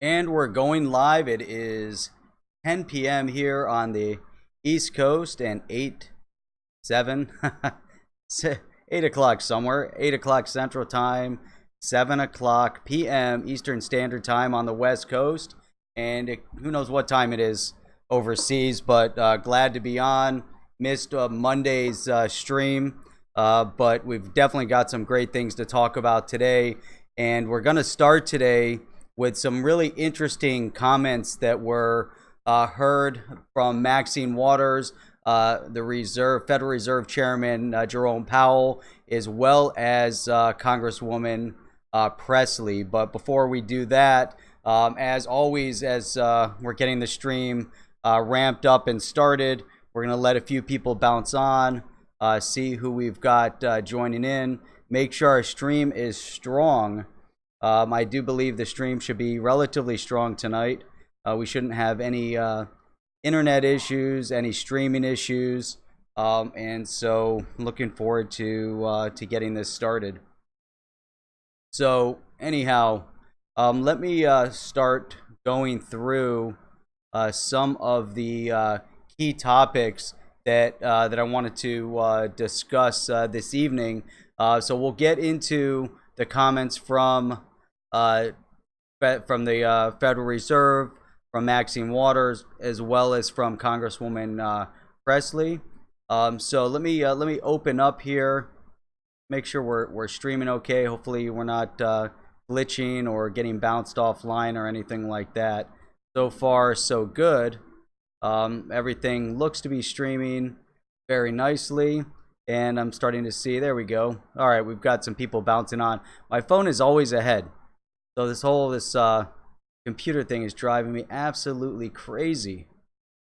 And we're going live. It is 10 p.m. here on the East Coast and 7, 8 o'clock somewhere, 8 o'clock Central Time, 7 o'clock p.m. Eastern Standard Time on the West Coast. And who knows what time it is overseas, but glad to be on. Missed Monday's stream, but we've definitely got some great things to talk about today. And we're going to start today with some really interesting comments that were heard from Maxine Waters, the Federal Reserve Chairman Jerome Powell, as well as Congresswoman Presley. But before we do that, as always, as we're getting the stream ramped up and started, we're going to let a few people bounce on, see who we've got joining in, make sure our stream is strong. I do believe the stream should be relatively strong tonight. We shouldn't have any internet issues, any streaming issues, and so looking forward to getting this started. So anyhow, let me start going through some of the key topics that I wanted to discuss this evening. So we'll get into the comments from the Federal Reserve, from Maxine Waters, as well as from Congresswoman Presley. So let me open up here, make sure we're streaming okay. Hopefully we're not glitching or getting bounced offline or anything like that. So far, so good. Everything looks to be streaming very nicely. And I'm starting to see, there we go. All right, we've got some people bouncing on. My phone is always ahead. So this computer thing is driving me absolutely crazy.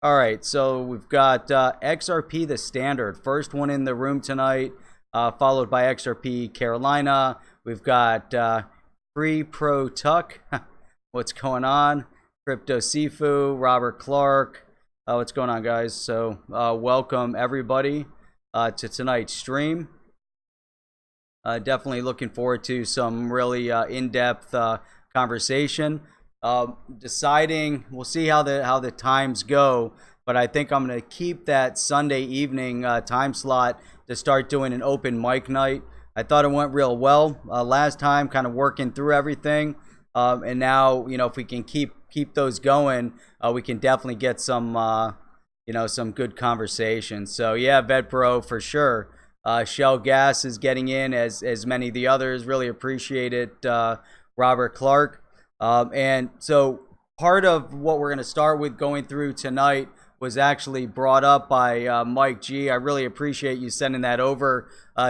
All right, so we've got XRP the Standard, first one in the room tonight, followed by XRP Carolina. We've got Pre-Pro Tuck, what's going on? Crypto Sifu, Robert Clark, what's going on, guys? So welcome everybody to tonight's stream. Definitely looking forward to some really in-depth conversation. Deciding, we'll see how the times go, but I think I'm going to keep that Sunday evening time slot to start doing an open mic night. I thought it went real well last time, kind of working through everything, and now, you know, if we can keep those going, we can definitely get some some good conversations. So yeah, VetPro for sure. Shell Gas is getting in, as many of the others. Really appreciate it, Robert Clark. And so part of what we're going to start with going through tonight was actually brought up by Mike G. I really appreciate you sending that over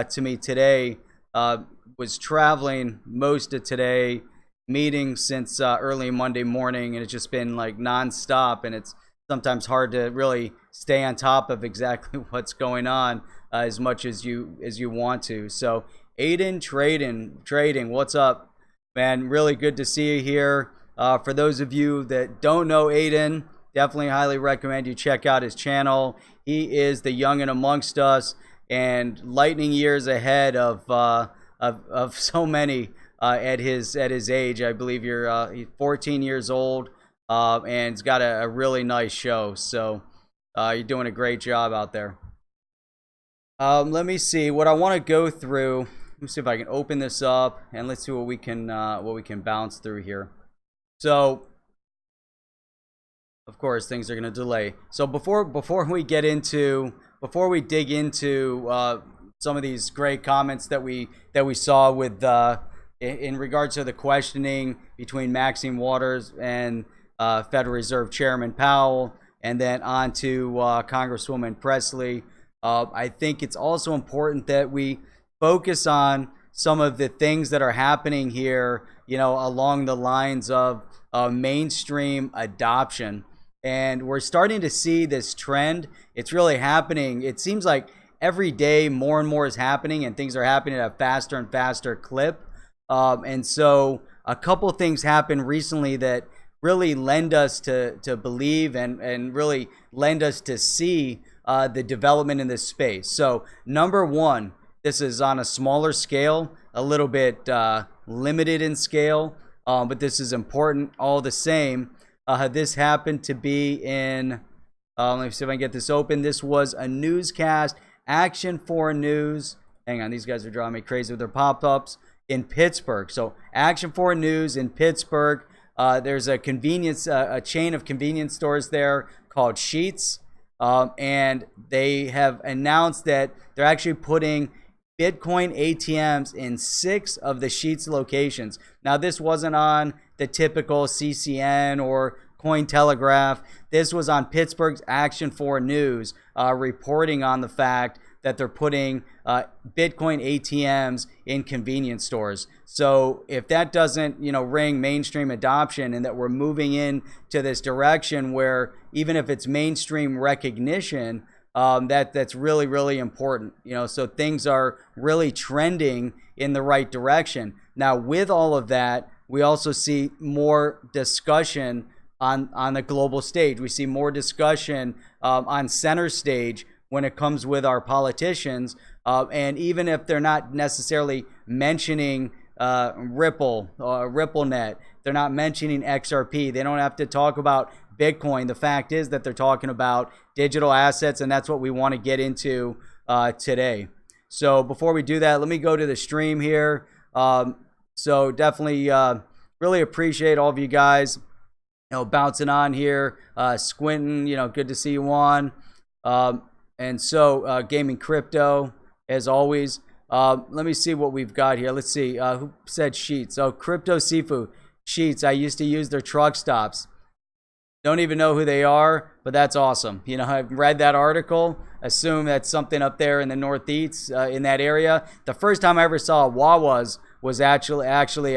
to me today. Was traveling most of today, meetings since early Monday morning, and it's just been like nonstop, and it's sometimes hard to really stay on top of exactly what's going on as much as you want to. So Aiden trading, what's up, man? Really good to see you here. For those of you that don't know Aiden, definitely highly recommend you check out his channel. He is the youngin' amongst us and lightning years ahead of so many at his age. I believe he's 14 years old. And it's got a really nice show, so you're doing a great job out there. Let me see what I want to go through. Let me see if I can open this up, and let's see what we can bounce through here. So, of course, things are going to delay. So before we dig into some of these great comments that we saw with in regards to the questioning between Maxine Waters and Federal Reserve Chairman Powell, and then on to Congresswoman Presley. I think it's also important that we focus on some of the things that are happening here, along the lines of mainstream adoption. And we're starting to see this trend. It's really happening. It seems like every day more and more is happening, and things are happening at a faster and faster clip. And so a couple things happened recently that really lend us to believe and really lend us to see the development in this space. So number one, this is on a smaller scale, a little bit limited in scale, but this is important all the same. This happened to be in, let me see if I can get this open. This was a newscast, Action 4 News. Hang on, these guys are driving me crazy with their pop-ups in Pittsburgh. So Action 4 News in Pittsburgh. There's a a chain of convenience stores there called Sheetz. And they have announced that they're actually putting Bitcoin ATMs in 6 of the Sheetz locations. Now, this wasn't on the typical CCN or Cointelegraph. This was on Pittsburgh's Action 4 News, reporting on the fact that they're putting Bitcoin ATMs in convenience stores. So if that doesn't, ring mainstream adoption, and that we're moving into this direction where even if it's mainstream recognition, that's really, really important. So things are really trending in the right direction. Now, with all of that, we also see more discussion on the global stage. We see more discussion on center stage when it comes with our politicians. And even if they're not necessarily mentioning Ripple or RippleNet, they're not mentioning XRP, they don't have to talk about Bitcoin. The fact is that they're talking about digital assets, and that's what we want to get into today. So before we do that, let me go to the stream here. So definitely really appreciate all of you guys, bouncing on here. Squinting, good to see you on. And so Gaming Crypto, as always. Let me see what we've got here. Let's see. Who said Sheetz? Oh, Crypto Seafood. Sheetz. I used to use their truck stops. Don't even know who they are, but that's awesome. I've read that article. Assume that's something up there in the Northeast, in that area. The first time I ever saw Wawa's was actually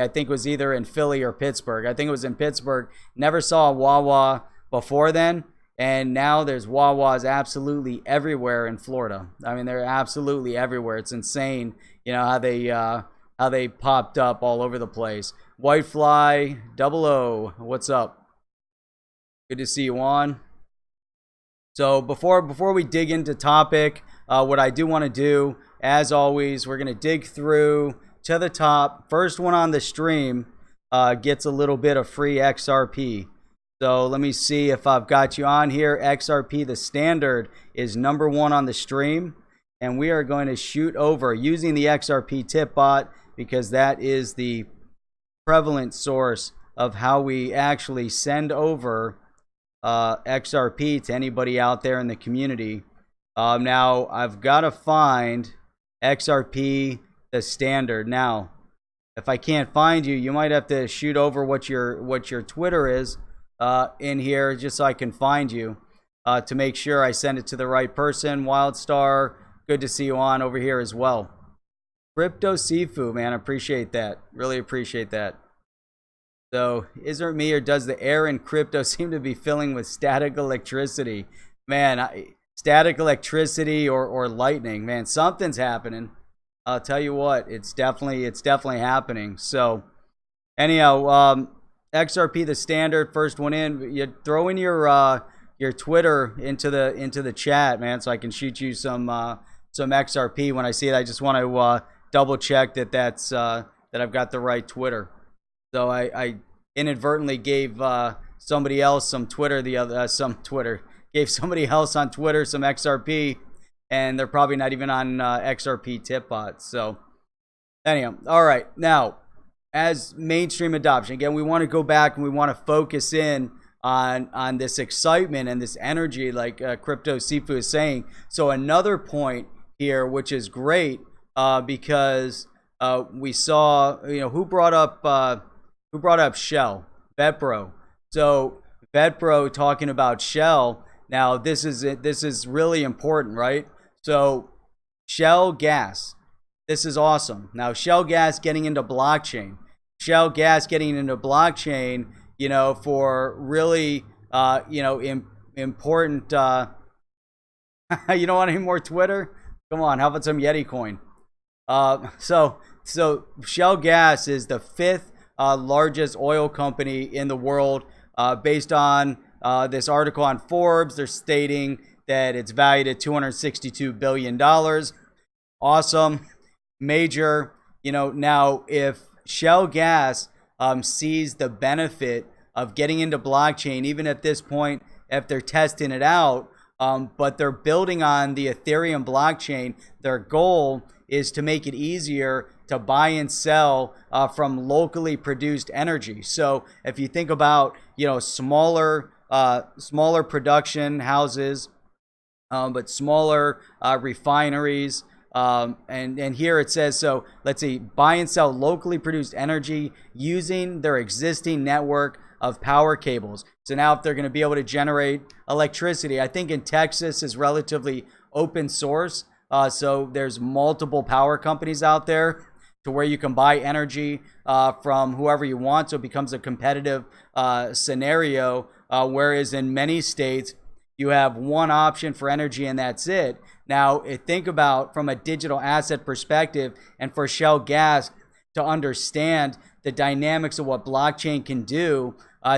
I think it was either in Philly or Pittsburgh. I think it was in Pittsburgh. Never saw a Wawa before then. And now there's Wawas absolutely everywhere in Florida. I mean, they're absolutely everywhere. It's insane, how they popped up all over the place. Whitefly 00, what's up? Good to see you on. So before we dig into topic, what I do want to do, as always, we're going to dig through to the top. First one on the stream gets a little bit of free XRP. So let me see if I've got you on here. XRP, the standard, is #1 on the stream. And we are going to shoot over using the XRP tip bot, because that is the prevalent source of how we actually send over XRP to anybody out there in the community. Now, I've got to find XRP, the standard. Now, if I can't find you, you might have to shoot over what your Twitter is in here, just so I can find you, to make sure I send it to the right person. Wildstar, good to see you on over here as well. Crypto Seafood, man, appreciate that. Really appreciate that. So, is it me, or does the air in crypto seem to be filling with static electricity? Man, static electricity or lightning, man, something's happening. I'll tell you what, it's definitely happening. So, anyhow, XRP, the standard, first one in. You throw in your Twitter into the chat, man, so I can shoot you some XRP when I see it. I just want to double check that I've got the right Twitter. So I inadvertently gave somebody else some Twitter gave somebody else on Twitter some XRP, and they're probably not even on XRP tip bots. So anyhow, all right, now, as mainstream adoption, again, we want to go back and we want to focus in on this excitement and this energy, like Crypto Sifu is saying. So another point here, which is great, because we saw, who brought up Shell? VetBro. So VetBro talking about Shell. Now, this is really important, right? So Shell gas. This is awesome. Now, Shell gas getting into blockchain. Shell gas getting into blockchain, for really, important. You don't want any more Twitter? Come on, how about some Yeti coin? So Shell gas is the 5th largest oil company in the world, based on this article on Forbes. They're stating that it's valued at $262 billion. Awesome. Major, now if Shell gas sees the benefit of getting into blockchain, even at this point, if they're testing it out. But they're building on the Ethereum blockchain. Their goal is to make it easier to buy and sell from locally produced energy. So if you think about, smaller production houses, but smaller refineries. And here it says, so let's see, buy and sell locally produced energy using their existing network of power cables. So now if they're going to be able to generate electricity, I think in Texas is relatively open source. So there's multiple power companies out there to where you can buy energy from whoever you want. So it becomes a competitive scenario. Whereas in many states, you have one option for energy and that's it. Now, think about from a digital asset perspective and for Shell Gas to understand the dynamics of what blockchain can do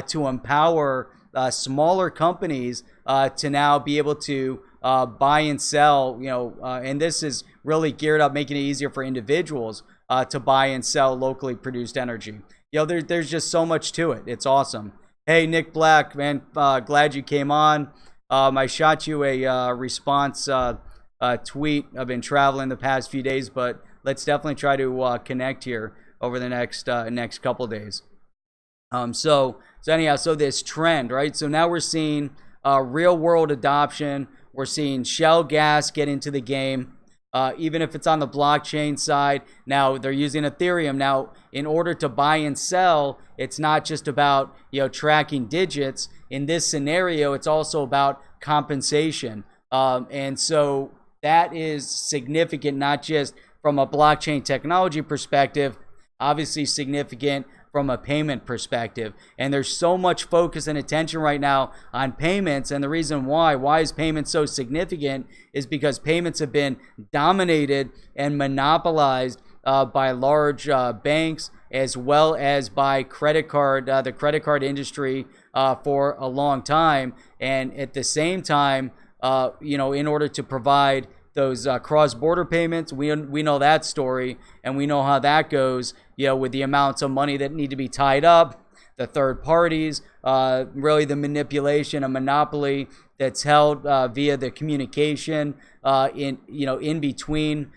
to empower smaller companies to now be able to buy and sell, and this is really geared up, making it easier for individuals to buy and sell locally produced energy. There's just so much to it. It's awesome. Hey, Nick Black, man, glad you came on. I shot you a response tweet. I've been traveling the past few days, but let's definitely try to connect here over the next couple days. So anyhow, so this trend, right? So now we're seeing real world adoption. We're seeing Shell Gas get into the game, even if it's on the blockchain side. Now they're using Ethereum. Now, in order to buy and sell, it's not just about tracking digits. In this scenario, it's also about compensation, and so that is significant, not just from a blockchain technology perspective, obviously significant from a payment perspective. And there's so much focus and attention right now on payments. And the reason why is payments so significant is because payments have been dominated and monopolized by large banks, as well as by the credit card industry for a long time. And at the same time, in order to provide those cross-border payments, we know that story, and we know how that goes, with the amounts of money that need to be tied up, the third parties, really the manipulation, a monopoly that's held via the communication in between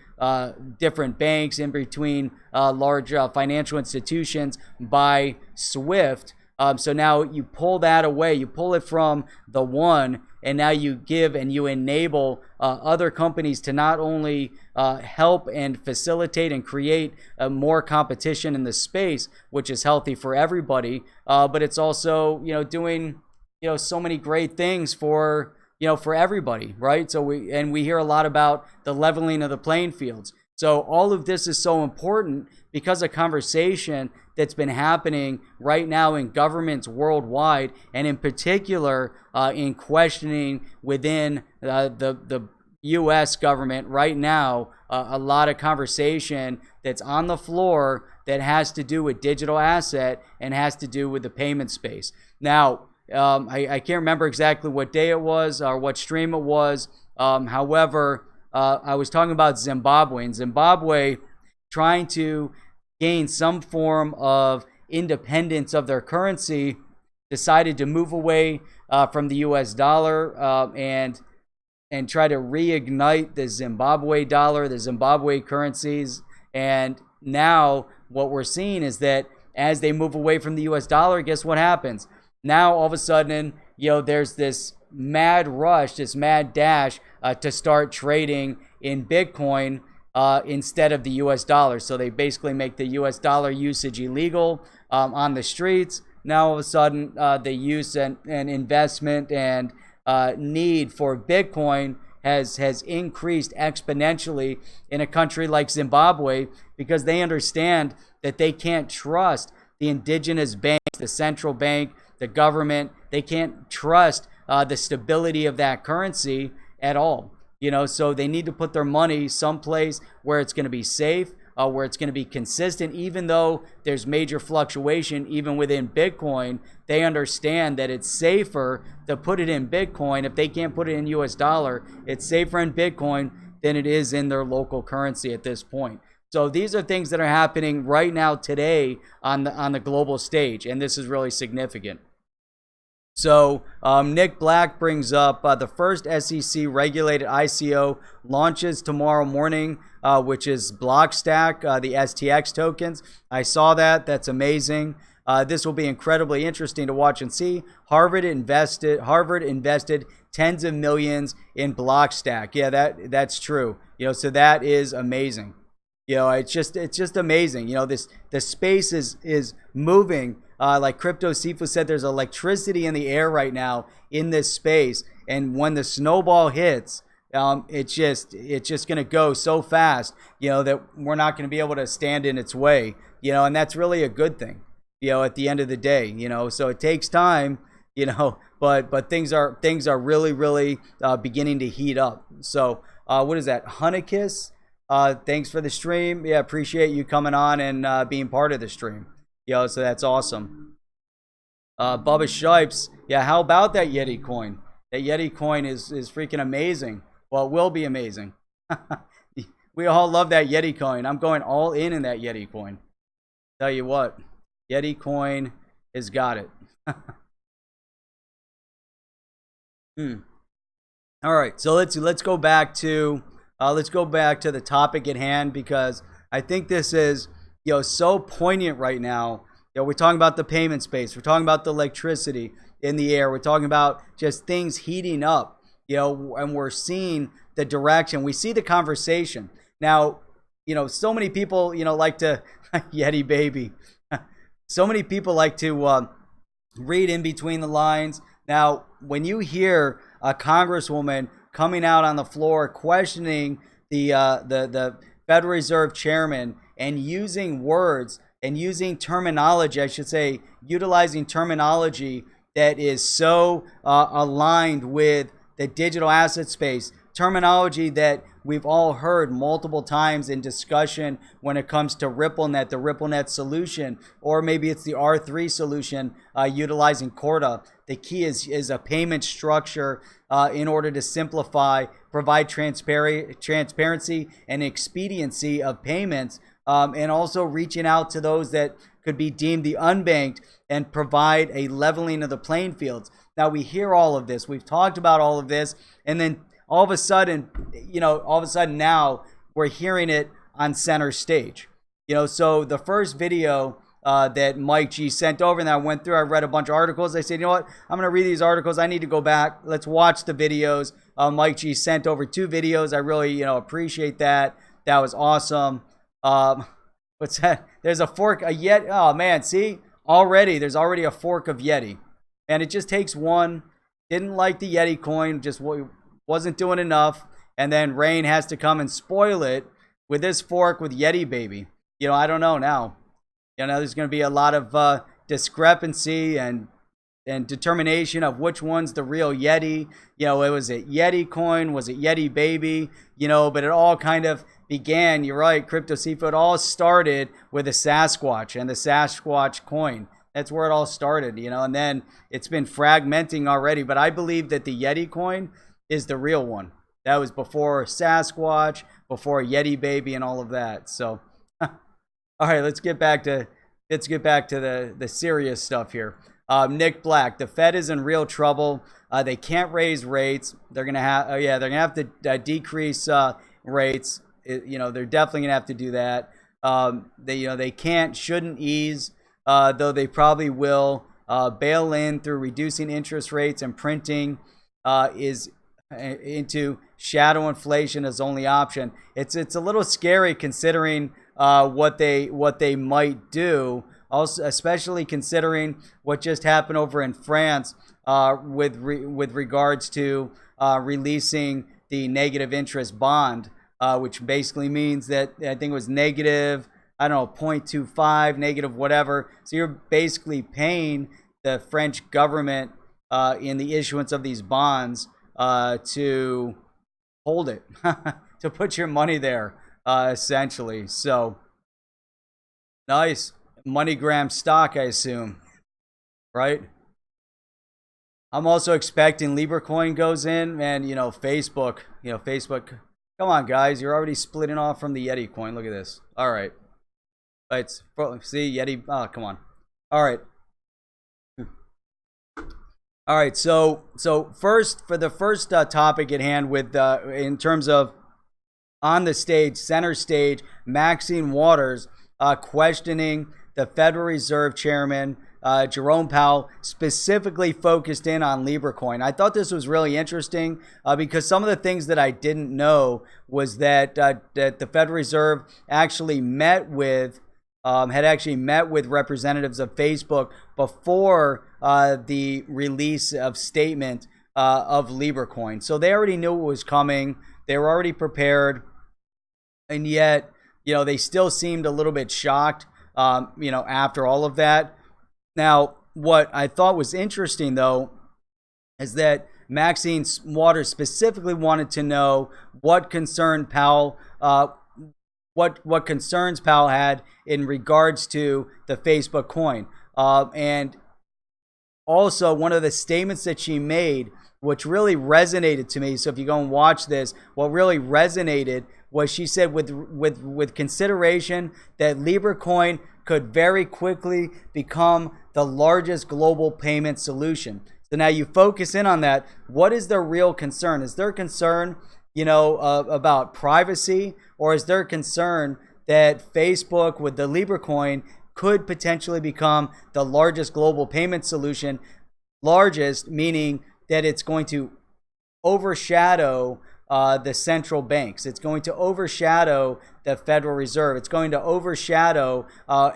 different banks, in between large financial institutions by SWIFT. So now you pull that away, you pull it from the one, and now you give and you enable other companies to not only help and facilitate and create more competition in the space, which is healthy for everybody, but it's also doing so many great things for everybody, right? So we hear a lot about the leveling of the playing fields. So all of this is so important because of conversation that's been happening right now in governments worldwide, and in particular in questioning within the U.S. government right now, a lot of conversation that's on the floor that has to do with digital asset and has to do with the payment space. Now, I can't remember exactly what day it was or what stream it was. However, I was talking about Zimbabwe, and Zimbabwe trying to gain some form of independence of their currency, decided to move away from the U.S. dollar and try to reignite the Zimbabwe dollar, the Zimbabwe currencies. And now what we're seeing is that as they move away from the U.S. dollar, guess what happens? Now all of a sudden, there's this mad rush, this mad dash to start trading in Bitcoin instead of the U.S. dollar. So they basically make the U.S. dollar usage illegal on the streets. Now all of a sudden, the use and investment and need for Bitcoin has increased exponentially in a country like Zimbabwe, because they understand that they can't trust the indigenous banks, the central bank, the government. They can't trust the stability of that currency at all. So they need to put their money someplace where it's going to be safe, where it's going to be consistent. Even though there's major fluctuation even within Bitcoin, they understand that it's safer to put it in Bitcoin. If they can't put it in US dollar, it's safer in Bitcoin than it is in their local currency at this point. So these are things that are happening right now today on the global stage, and this is really significant. So Nick Black brings up the first SEC regulated ICO launches tomorrow morning, which is Blockstack, the STX tokens. I saw that. That's amazing. This will be incredibly interesting to watch and see. Harvard invested tens of millions in Blockstack. Yeah, that's true. So that is amazing. It's just amazing. The space is moving. Like Crypto Sifu said, there's electricity in the air right now in this space, and when the snowball hits, it's just gonna go so fast, that we're not gonna be able to stand in its way, and that's really a good thing, at the end of the day, So it takes time, but things are really beginning to heat up. So what is that, Hunnikus? Thanks for the stream. Yeah, appreciate you coming on and being part of the stream. So that's awesome. Bubba Shipes, yeah, how about that Yeti coin? That Yeti coin is freaking amazing. Well, it will be amazing. We all love that Yeti coin. I'm going all in that Yeti coin. Tell you what, Yeti coin has got it. All right, so let's go back to the topic at hand, because I think this is so poignant right now. We're talking about the payment space. We're talking about the electricity in the air. We're talking about just things heating up, and we're seeing the direction. We see the conversation. Now, so many people, like to, Yeti baby. So many people like to read in between the lines. Now, when you hear a congresswoman coming out on the floor questioning the Federal Reserve chairman and using words and using terminology, I should say, utilizing terminology that is so aligned with the digital asset space, terminology that we've all heard multiple times in discussion when it comes to RippleNet, the RippleNet solution, or maybe it's the R3 solution utilizing Corda. The key is a payment structure in order to simplify, provide transparency and expediency of payments, and also reaching out to those that could be deemed the unbanked and provide a leveling of the playing fields. Now, we hear all of this. We've talked about all of this, and then all of a sudden now we're hearing it on center stage. So the first video that Mike G sent over, and I went through, I read a bunch of articles. I said, you know what? I'm going to read these articles. I need to go back. Let's watch the videos. Mike G sent over 2 videos. I really, appreciate that. That was awesome. What's that? There's a fork, a Yeti. Oh man, see? There's already a fork of Yeti. And it just takes one. Didn't like the Yeti coin, just wasn't doing enough. And then Rain has to come and spoil it with this fork with Yeti baby. I don't know now. There's going to be a lot of discrepancy and determination of which one's the real Yeti. Was it Yeti coin? Was it Yeti baby? But it all kind of began, you're right, Crypto Seafood, all started with a Sasquatch and the Sasquatch coin. That's where it all started, and then it's been fragmenting already. But I believe that the Yeti coin is the real one. That was before Sasquatch, before Yeti baby and all of that. So, all right, let's get back to the serious stuff here. Nick Black, the Fed is in real trouble. They can't raise rates. They're gonna have to decrease rates. They're definitely gonna have to do that. They shouldn't ease, though they probably will. Bail in through reducing interest rates and printing is into shadow inflation as only option. It's a little scary considering what they might do. Also, especially considering what just happened over in France with regards to releasing the negative interest bond, which basically means that I think it was negative, I don't know, 0.25, negative whatever. So you're basically paying the French government in the issuance of these bonds to hold it, to put your money there, essentially. So nice. MoneyGram stock, I assume, right? I'm also expecting Libra Coin goes in, and Facebook Come on, guys. You're already splitting off from the Yeti coin. Look at this. All right. It's, see, Yeti. Oh, come on. All right. All right. So first, for the first topic at hand, with in terms of on the stage, center stage, Maxine Waters questioning the Federal Reserve Chairman Jerome Powell, specifically focused in on Libra Coin. I thought this was really interesting because some of the things that I didn't know was that that the Federal Reserve actually met with had actually met with representatives of Facebook before the release of statement of Libra Coin. So they already knew what was coming. They were already prepared, and yet, they still seemed a little bit shocked, after all of that. Now, what I thought was interesting, though, is that Maxine Waters specifically wanted to know what concerned Powell, what concerns Powell had in regards to the Facebook coin, and also one of the statements that she made, which really resonated to me. So if you go and watch this, what really resonated was she said with consideration that Libra Coin could very quickly become the largest global payment solution. So now you focus in on that. What is their real concern? Is their concern, about privacy, or is their concern that Facebook with the Libra Coin could potentially become the largest global payment solution? Largest meaning that it's going to overshadow the central banks. It's going to overshadow the Federal Reserve. It's going to overshadow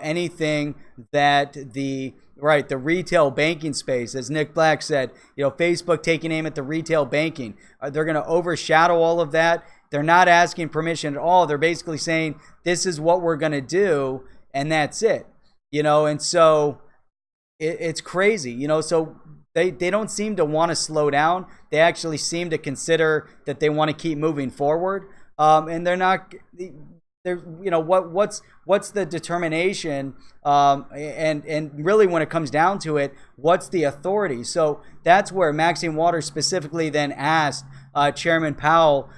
anything that the retail banking space, as Nick Black said, Facebook taking aim at the retail banking. They're going to overshadow all of that. They're not asking permission at all. They're basically saying, this is what we're going to do, and that's it. And so it's crazy, so they don't seem to want to slow down. They actually seem to consider that they want to keep moving forward. And they're not, what's the determination? And really when it comes down to it, what's the authority? So that's where Maxine Waters specifically then asked Chairman Powell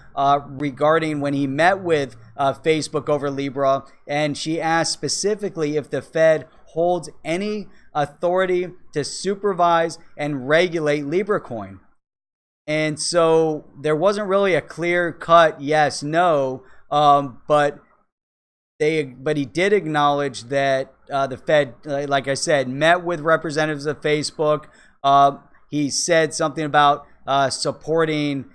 regarding when he met with Facebook over Libra, and she asked specifically if the Fed holds any authority to supervise and regulate Libra Coin. And so there wasn't really a clear-cut yes, no, but he did acknowledge that the Fed, like I said, met with representatives of Facebook. He said something about supporting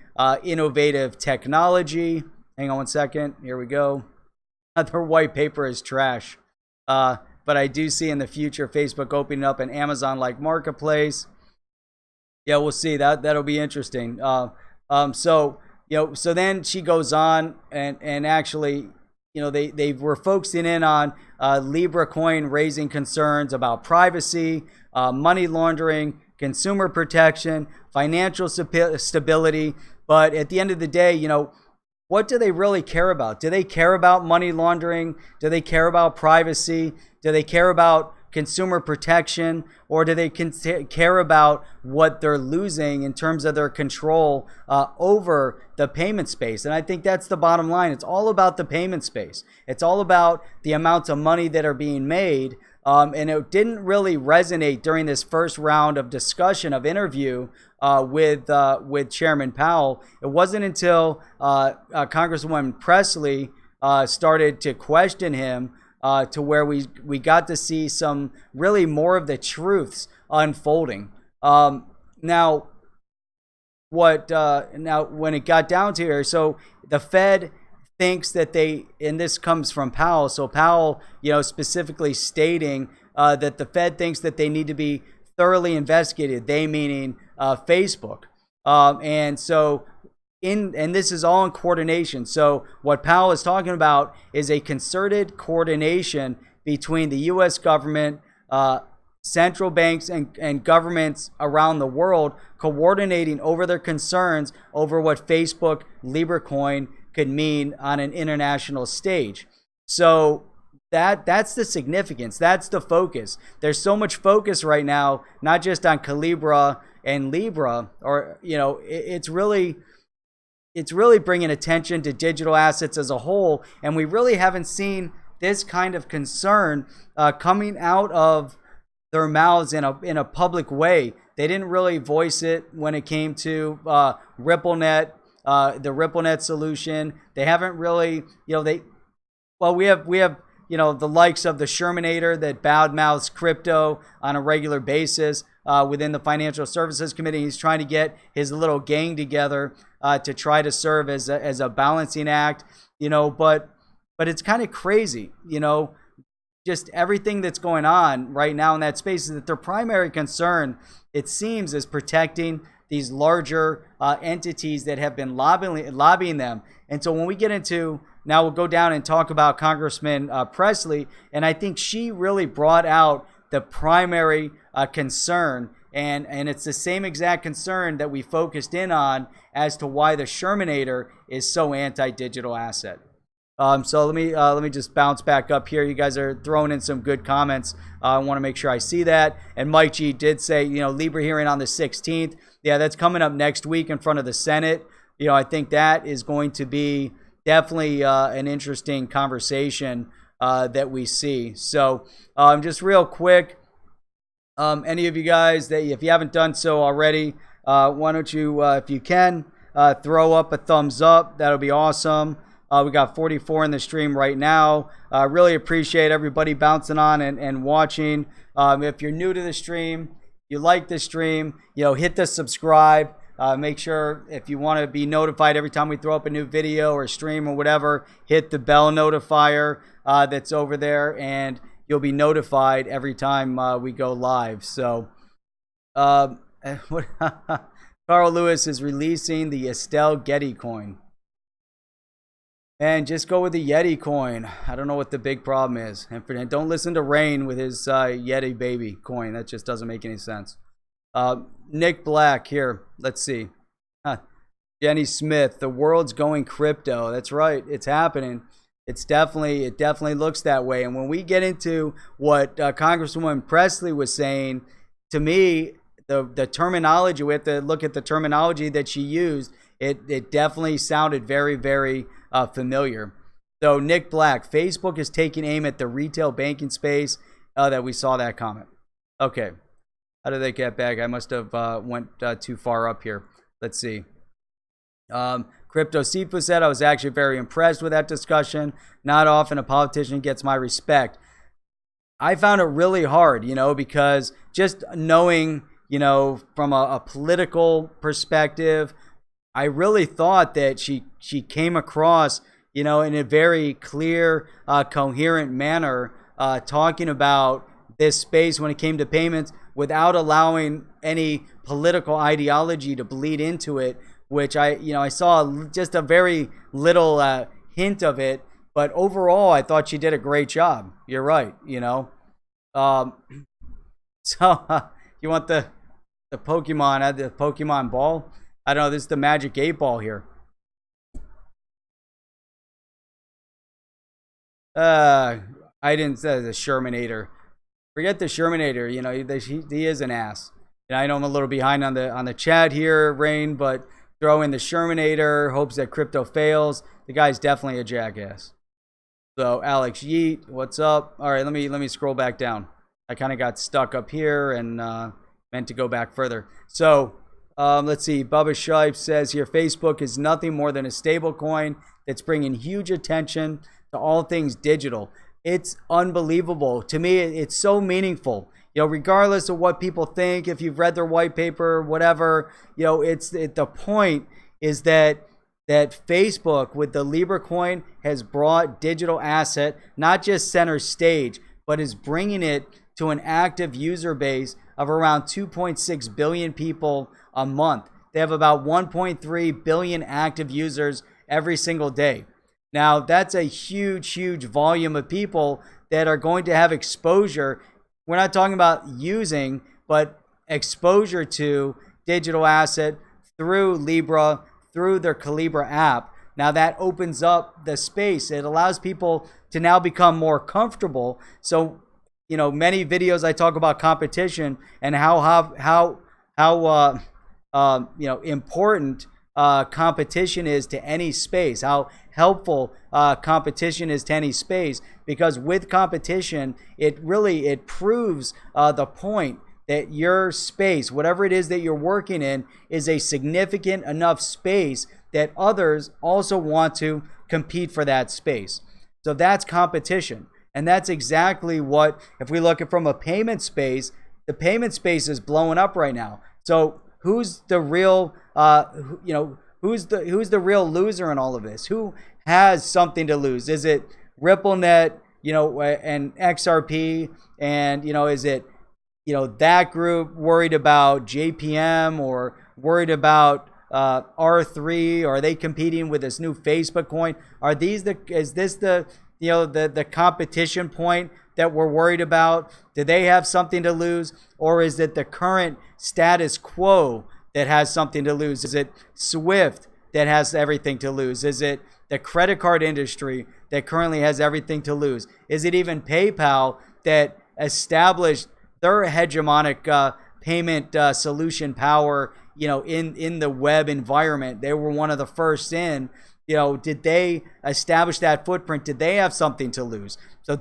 innovative technology. Hang on one second. Here we go. Their white paper is trash. But I do see in the future Facebook opening up an Amazon-like marketplace. Yeah, we'll see. That'll be interesting. So then she goes on and actually, they were focusing in on Libra Coin raising concerns about privacy, money laundering, consumer protection, financial stability. But at the end of the day, what do they really care about? Do they care about money laundering? Do they care about privacy? Do they care about consumer protection? Or do they care about what they're losing in terms of their control over the payment space? And I think that's the bottom line. It's all about the payment space. It's all about the amounts of money that are being made. And it didn't really resonate during this first round of discussion of interview with Chairman Powell. It wasn't until Congresswoman Presley started to question him to where we got to see some really more of the truths unfolding. Now when it got down to here, so the Fed thinks that and this comes from Powell. So Powell, specifically stating that the Fed thinks that they need to be thoroughly investigated. They meaning Facebook. And so and this is all in coordination. So what Powell is talking about is a concerted coordination between the U.S. government, central banks, and governments around the world, coordinating over their concerns over what Facebook Libra Coin could mean on an international stage. So that's the significance. That's the focus. There's so much focus right now, not just on Calibra and Libra, or it's really, it's really bringing attention to digital assets as a whole, and we really haven't seen this kind of concern coming out of their mouths in a public way. They didn't really voice it when it came to RippleNet, the RippleNet solution. They haven't really, we have the likes of the Shermanator that bad mouths crypto on a regular basis within the Financial Services Committee. He's trying to get his little gang together to try to serve as a balancing act, but it's kind of crazy, just everything that's going on right now in that space is that their primary concern, it seems, is protecting these larger entities that have been lobbying them. And so when we get into, now we'll go down and talk about Congressman Presley, and I think she really brought out the primary concern, and it's the same exact concern that we focused in on as to why the Shermanator is so anti-digital asset. So let me just bounce back up here. You guys are throwing in some good comments. I want to make sure I see that. And Mike G did say, Libra hearing on the 16th. Yeah, that's coming up next week in front of the Senate. I think that is going to be definitely an interesting conversation that we see. So just real quick, any of you guys that if you haven't done so already, why don't you, if you can, throw up a thumbs up. That'll be awesome. We got 44 in the stream right now. Really appreciate everybody bouncing on and watching. If you're new to the stream, you like the stream, hit the subscribe. Make sure if you want to be notified every time we throw up a new video or stream or whatever, hit the bell notifier that's over there, and you'll be notified every time we go live. So, Carl Lewis is releasing the Estelle Getty coin. And just go with the Yeti coin. I don't know what the big problem is. And don't listen to Rain with his Yeti baby coin. That just doesn't make any sense. Nick Black here. Let's see. Jenny Smith. The world's going crypto. That's right. It's happening. It definitely looks that way. And when we get into what Congresswoman Presley was saying, to me, the terminology, we have to look at the terminology that she used. It definitely sounded very, very familiar. So Nick Black, Facebook is taking aim at the retail banking space. That we saw that comment. Okay, how did they get back? I must have went too far up here. Let's see. Crypto Sifu said, I was actually very impressed with that discussion. Not often a politician gets my respect. I found it really hard, because just knowing, from a political perspective, I really thought that she came across, in a very clear, coherent manner, talking about this space when it came to payments without allowing any political ideology to bleed into it, which I saw just a very little hint of it. But overall, I thought she did a great job. You're right, So you want the Pokemon, the Pokemon ball? I don't know, this is the Magic 8 Ball here. I didn't say the Shermanator. Forget the Shermanator, he is an ass. And I know I'm a little behind on the chat here, Rain, but throw in the Shermanator, hopes that crypto fails. The guy's definitely a jackass. So Alex Yeet, what's up? All right, let me scroll back down. I kind of got stuck up here and meant to go back further. So let's see. Bubba Shipe says here, Facebook is nothing more than a stable coin that's bringing huge attention to all things digital. It's unbelievable. To me, it's so meaningful. Regardless of what people think, if you've read their white paper, whatever, the point is that Facebook with the Libra coin has brought digital asset not just center stage, but is bringing it to an active user base of around 2.6 billion people a month. They have about 1.3 billion active users every single day. Now, that's a huge, huge volume of people that are going to have exposure. We're not talking about using, but exposure to digital asset through Libra, through their Calibra app. Now that opens up the space. It allows people to now become more comfortable. So, many videos I talk about competition and how important competition is to any space, how helpful competition is to any space, because with competition, it proves the point that your space, whatever it is that you're working in, is a significant enough space that others also want to compete for that space. So that's competition. And that's exactly what, if we look at from a payment space, the payment space is blowing up right now. So who's the real, who's the real loser in all of this? Who has something to lose? Is it RippleNet, and XRP, and is it that group worried about JPM or worried about R3? Or are they competing with this new Facebook coin? Is this the competition point that we're worried about? Do they have something to lose? Or is it the current status quo that has something to lose? Is it Swift that has everything to lose? Is it the credit card industry that currently has everything to lose? Is it even PayPal that established their hegemonic payment solution power, in the web environment? They were one of the first in. Did they establish that footprint? Did they have something to lose? So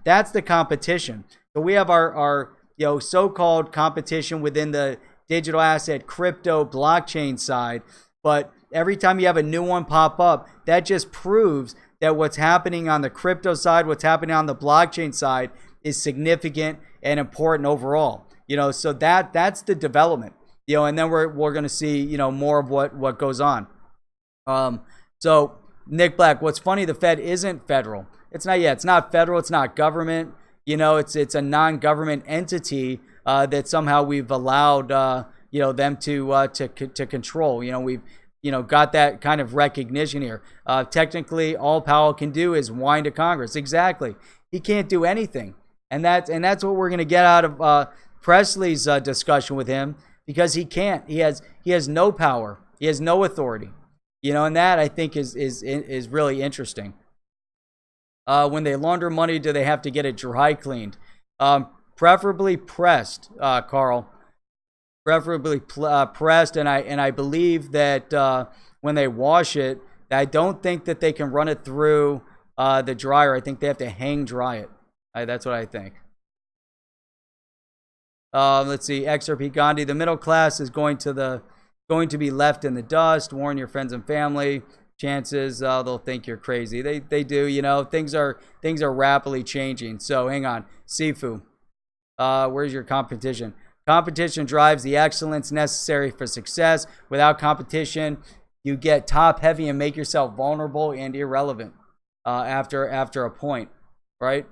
that's the competition. So we have our so-called competition within the digital asset, crypto, blockchain side. But every time you have a new one pop up, that just proves that what's happening on the crypto side, what's happening on the blockchain side is significant and important overall. So that's the development. And then we're going to see more of what goes on. So Nick Black, what's funny, the Fed isn't federal. It's not yet. It's not federal. It's not government. It's a non-government entity that somehow we've allowed them to control. We've got that kind of recognition here. Technically, all Powell can do is whine to Congress. Exactly. He can't do anything. And that's what we're going to get out of Presley's discussion with him, because he can't. He has no power. He has no authority. And that, I think, is really interesting. When they launder money, do they have to get it dry cleaned? Preferably pressed, Carl. Preferably pressed, and I believe that when they wash it, I don't think that they can run it through the dryer. I think they have to hang dry it. That's what I think. Let's see. XRP Gandhi. The middle class is going to be left in the dust. Warn your friends and family. Chances they'll think you're crazy. They do. Things are rapidly changing. So hang on. Sifu. Where's your competition? Competition drives the excellence necessary for success. Without competition, you get top heavy and make yourself vulnerable and irrelevant after a point, right?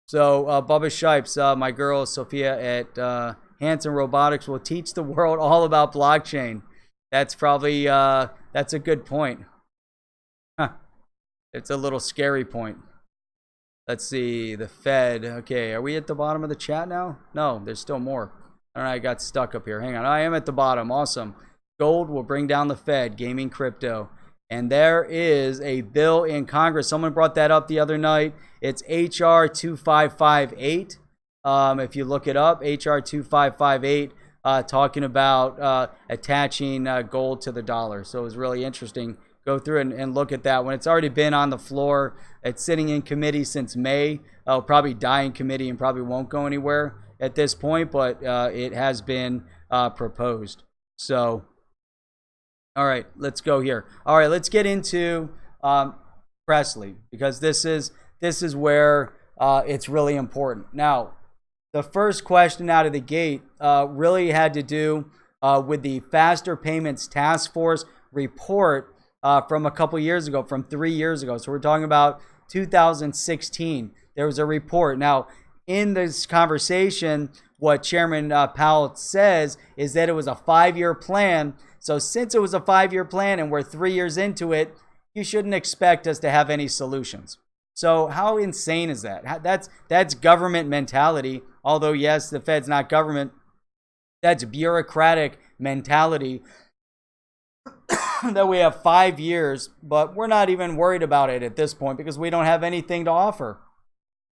So Bubba Shipes, my girl Sophia at Hanson Robotics will teach the world all about blockchain. That's probably that's a good point. Huh. It's a little scary point. Let's see, the Fed. Okay, are we at the bottom of the chat now? No, there's still more. All right, I got stuck up here. Hang on, I am at the bottom. Awesome. Gold will bring down the Fed, gaming crypto. And there is a bill in Congress. Someone brought that up the other night. It's HR 2558. If you look it up, HR 2558, talking about attaching gold to the dollar. So it was really interesting. Go through and look at that when it's already been on the floor. It's sitting in committee since May. It'll probably die in committee and probably won't go anywhere at this point, but it has been proposed. So, all right, let's go here. All right, let's get into Presley, because this is where it's really important. Now, the first question out of the gate really had to do with the Faster Payments Task Force report from a couple years ago, from 3 years ago. So we're talking about 2016. There was a report. Now, in this conversation, what Chairman Powell says is that it was a 5-year plan. So since it was a 5-year plan and we're 3 years into it, you shouldn't expect us to have any solutions. So how insane is that? That's government mentality. Although, yes, the Fed's not government. That's bureaucratic mentality that we have 5 years, but we're not even worried about it at this point because we don't have anything to offer.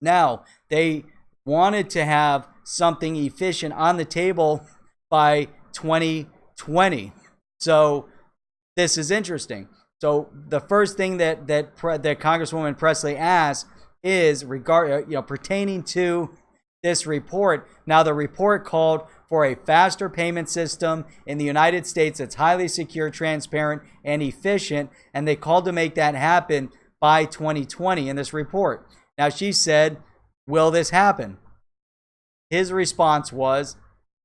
Now, they wanted to have something efficient on the table by 2020. So this is interesting. So the first thing that Congresswoman Presley asked is pertaining to this report. Now, the report called for a faster payment system in the United States that's highly secure, transparent, and efficient, and they called to make that happen by 2020 in this report. Now, she said, will this happen? His response was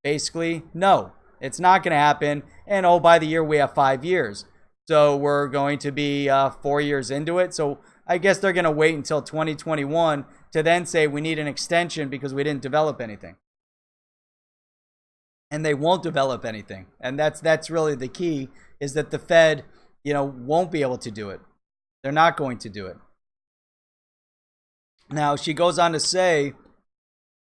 basically, no, it's not going to happen. And oh, by the year, we have 5 years. So we're going to be 4 years into it. So I guess they're going to wait until 2021 to then say we need an extension because we didn't develop anything. And they won't develop anything. And that's really the key, is that the Fed, won't be able to do it. They're not going to do it. Now, she goes on to say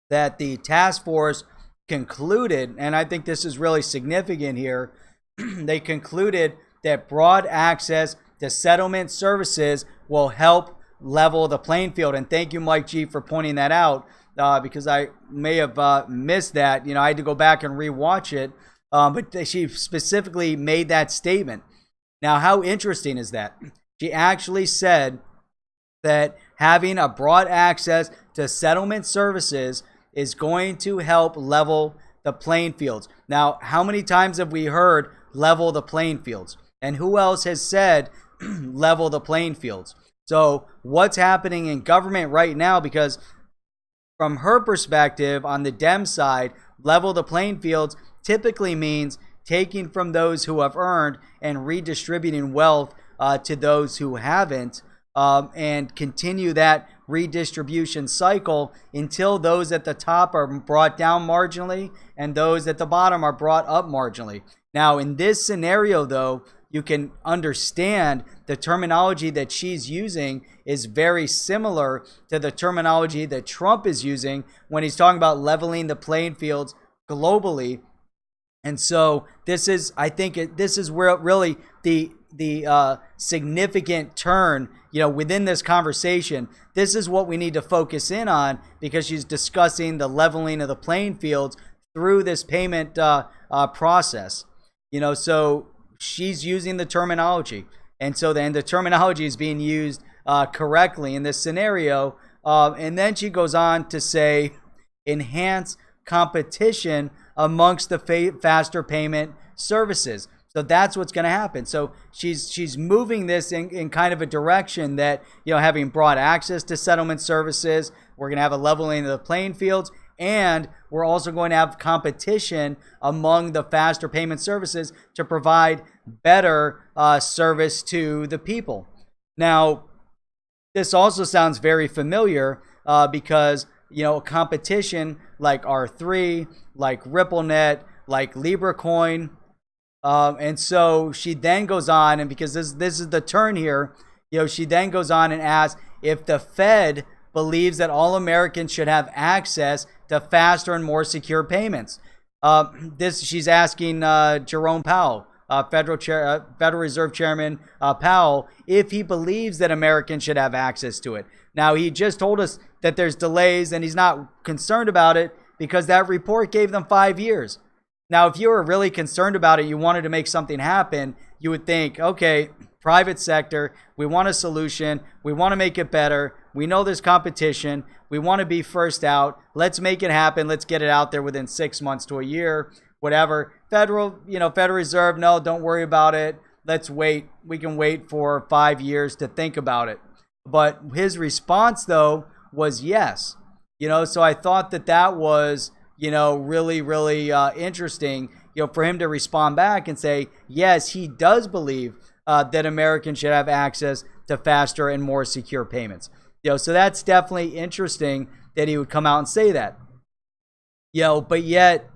that the task force concluded, and I think this is really significant here, they concluded that broad access to settlement services will help level the playing field. And thank you, Mike G, for pointing that out, because I may have missed that. I had to go back and rewatch it, but she specifically made that statement. Now, how interesting is that? She actually said that having a broad access to settlement services is going to help level the playing fields. Now, how many times have we heard level the playing fields? And who else has said level the playing fields? So what's happening in government right now? Because from her perspective, on the Dem side, level the playing fields typically means taking from those who have earned and redistributing wealth to those who haven't, and continue that redistribution cycle until those at the top are brought down marginally and those at the bottom are brought up marginally. Now, in this scenario, though, you can understand the terminology that she's using is very similar to the terminology that Trump is using when he's talking about leveling the playing fields globally. And so this is, I think, this is where really the significant turn, within this conversation. This is what we need to focus in on, because she's discussing the leveling of the playing fields through this payment process. So she's using the terminology, and so then the terminology is being used correctly in this scenario. And then she goes on to say, enhance competition amongst the faster payment services. So that's what's going to happen. So she's moving this in kind of a direction that, having broad access to settlement services, we're going to have a leveling of the playing fields, and we're also going to have competition among the faster payment services to provide better service to the people. Now, this also sounds very familiar because, competition like R3, like RippleNet, like Libra Coin. And so she then goes on, and because this is the turn here, she then goes on and asks if the Fed believes that all Americans should have access to faster and more secure payments. She's asking Jerome Powell, Federal Reserve Chairman Powell, if he believes that Americans should have access to it. Now, he just told us that there's delays and he's not concerned about it because that report gave them 5 years. Now, if you were really concerned about it, you wanted to make something happen, you would think, okay, private sector, we want a solution, we want to make it better, we know there's competition, we want to be first out, let's make it happen, let's get it out there within 6 months to a year, whatever. Federal Reserve, no, don't worry about it, let's wait, we can wait for 5 years to think about it. But his response, though, was yes. So I thought that was, really, really interesting, for him to respond back and say, yes, he does believe that Americans should have access to faster and more secure payments. So that's definitely interesting that he would come out and say that. But yet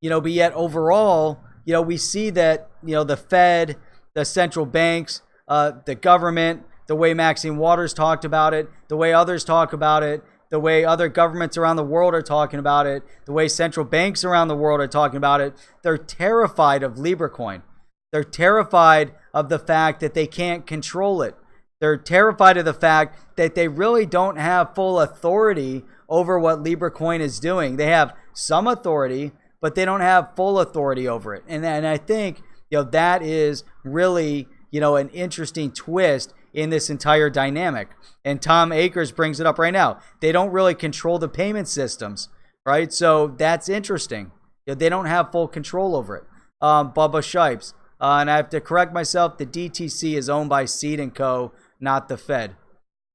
overall, we see that, the Fed, the central banks, the government, the way Maxine Waters talked about it, the way others talk about it, the way other governments around the world are talking about it, the way central banks around the world are talking about it, they're terrified of Libra Coin. They're terrified of the fact that they can't control it. They're terrified of the fact that they really don't have full authority over what Libra Coin is doing. They have some authority, but they don't have full authority over it. And I think, that is really, an interesting twist in this entire dynamic. And Tom Akers brings it up right now. They don't really control the payment systems, right? So that's interesting. They don't have full control over it. Bubba Shipes. And I have to correct myself. The DTC is owned by Seed & Co., not the Fed.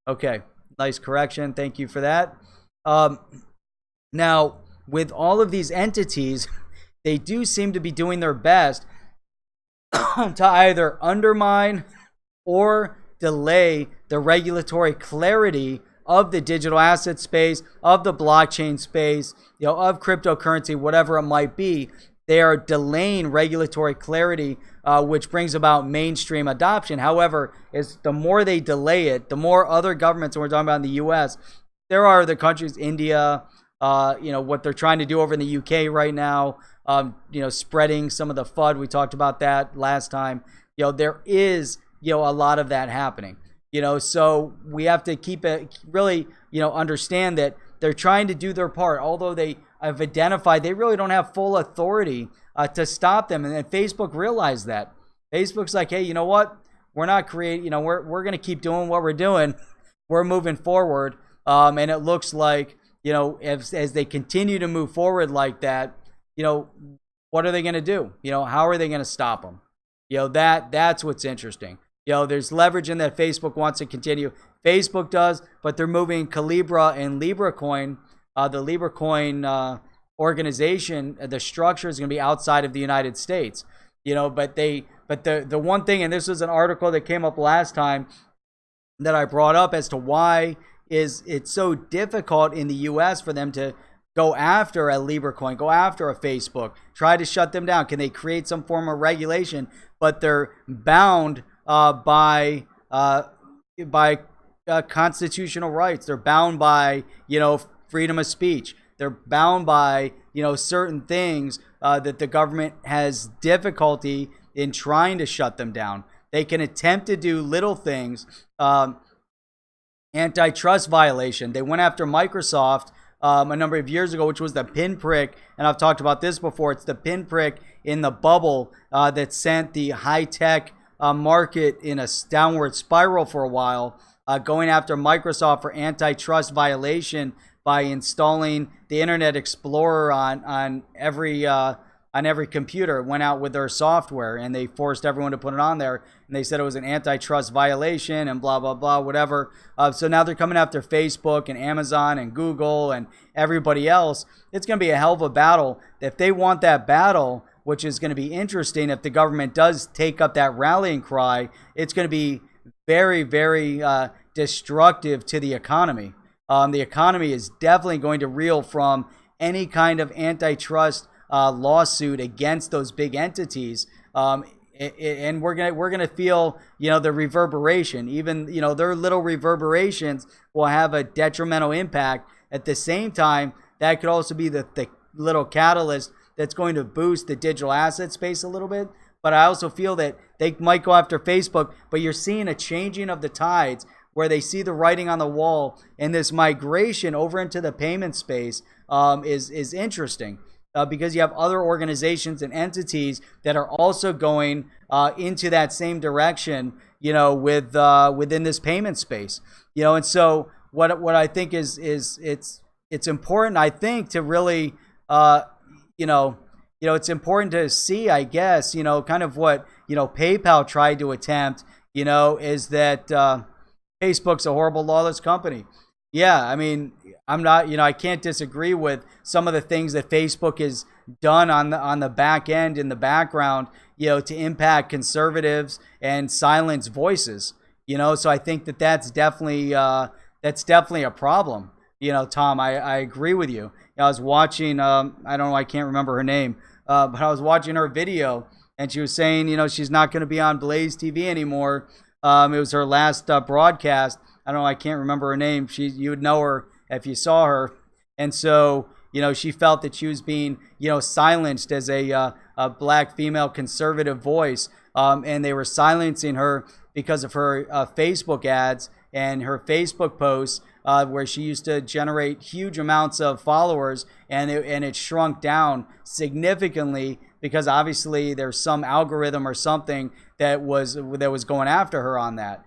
Okay, nice correction. Thank you for that. Now, with all of these entities, they do seem to be doing their best to either undermine or delay the regulatory clarity of the digital asset space, of the blockchain space, of cryptocurrency, whatever it might be. They are delaying regulatory clarity, which brings about mainstream adoption. However, the more they delay it, the more other governments, and we're talking about in the U.S., there are other countries, India, what they're trying to do over in the U.K. right now, spreading some of the FUD. We talked about that last time. There is, a lot of that happening. So we have to keep it really, understand that they're trying to do their part, although they have identified they really don't have full authority to stop them. And then Facebook realized that. Facebook's like, hey, you know what? We're not creating, we're going to keep doing what we're doing. We're moving forward. And it looks like, as they continue to move forward like that, what are they going to do? How are they going to stop them? That's what's interesting. There's leverage in that Facebook wants to continue. Facebook does, but they're moving Calibra and Libra Coin. The Libra Coin organization, the structure is going to be outside of the United States. But the one thing, and this was an article that came up last time that I brought up as to why is it's so difficult in the U.S. for them to go after a Libra Coin, go after a Facebook, try to shut them down. Can they create some form of regulation? But they're bound by constitutional rights. They're bound by, freedom of speech. They're bound by, certain things that the government has difficulty in trying to shut them down. They can attempt to do little things. Antitrust violation. They went after Microsoft a number of years ago, which was the pinprick, and I've talked about this before. It's the pinprick in the bubble that sent the high-tech market in a downward spiral for a while, going after Microsoft for antitrust violation by installing the Internet Explorer on every computer. Went out with their software, and they forced everyone to put it on there, and they said it was an antitrust violation and blah, blah, blah, whatever. So now they're coming after Facebook and Amazon and Google and everybody else. It's going to be a hell of a battle. If they want that battle, which is going to be interesting, if the government does take up that rallying cry, it's going to be very, very destructive to the economy. The economy is definitely going to reel from any kind of antitrust lawsuit against those big entities, and we're gonna feel the reverberation. Even their little reverberations will have a detrimental impact. At the same time, that could also be the little catalyst that's going to boost the digital asset space a little bit. But I also feel that they might go after Facebook, but you're seeing a changing of the tides where they see the writing on the wall, and this migration over into the payment space is interesting. Because you have other organizations and entities that are also going into that same direction, within this payment space, and so what I think is it's important, I think, to really, it's important to see, I guess, kind of what PayPal tried to attempt, is that Facebook's a horrible, lawless company. Yeah, I mean, I'm not, I can't disagree with some of the things that Facebook has done on the back end, in the background, to impact conservatives and silence voices. So I think that's definitely a problem. Tom, I agree with you. I was watching, I don't know, I can't remember her name, but I was watching her video, and she was saying, she's not going to be on Blaze TV anymore. It was her last broadcast. I don't know, I can't remember her name. You would know her if you saw her. And so, she felt that she was being, silenced as a black female conservative voice. And they were silencing her because of her Facebook ads, and her Facebook posts, where she used to generate huge amounts of followers, and it shrunk down significantly because obviously there's some algorithm or something that was going after her on that.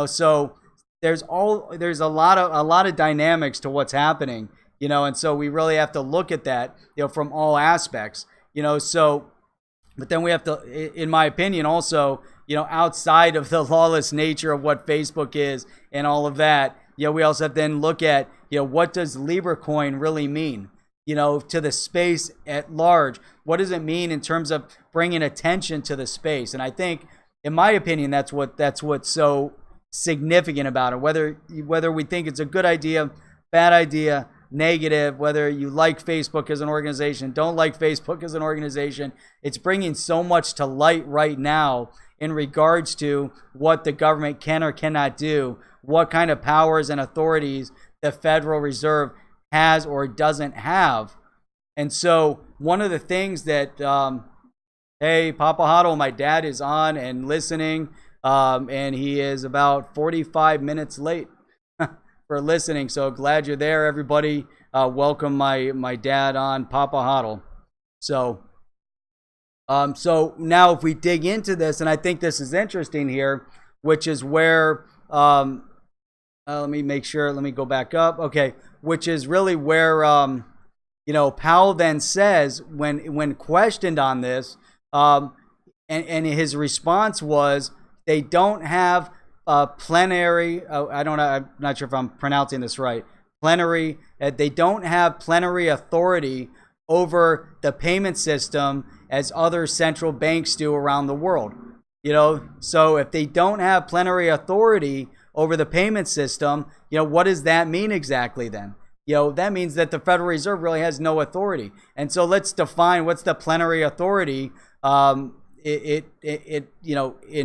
So there's a lot of dynamics to what's happening, and so we really have to look at that, from all aspects, so. But then we have to, in my opinion, also, outside of the lawless nature of what Facebook is and all of that, we also have to then look at, what does Libra Coin really mean, to the space at large? What does it mean in terms of bringing attention to the space? And I think, in my opinion, that's what's so significant about it. Whether we think it's a good idea, bad idea, negative, whether you like Facebook as an organization, don't like Facebook as an organization, it's bringing so much to light right now in regards to what the government can or cannot do, what kind of powers and authorities the Federal Reserve has or doesn't have. And so one of the things that, hey, Papa HODL, my dad is on and listening, and he is about 45 minutes late for listening. So glad you're there, everybody. Welcome my dad on, Papa HODL. So now if we dig into this, and I think this is interesting here, which is where let me make sure. Let me go back up. Okay, which is really where Powell then says when questioned on this, and his response was they don't have plenary. I don't know. I'm not sure if I'm pronouncing this right. Plenary. They don't have plenary authority over the payment system as other central banks do around the world. So if they don't have plenary authority over the payment system, what does that mean exactly then? That means that the Federal Reserve really has no authority. And so let's define what's the plenary authority. In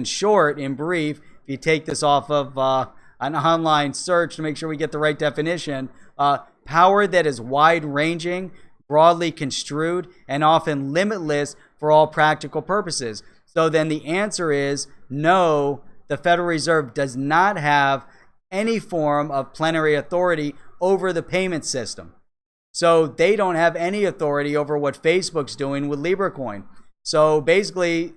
short, in brief, if you take this off of an online search to make sure we get the right definition, power that is wide-ranging, broadly construed, and often limitless for all practical purposes. So then the answer is no, the Federal Reserve does not have any form of plenary authority over the payment system. So they don't have any authority over what Facebook's doing with Libra Coin. So basically,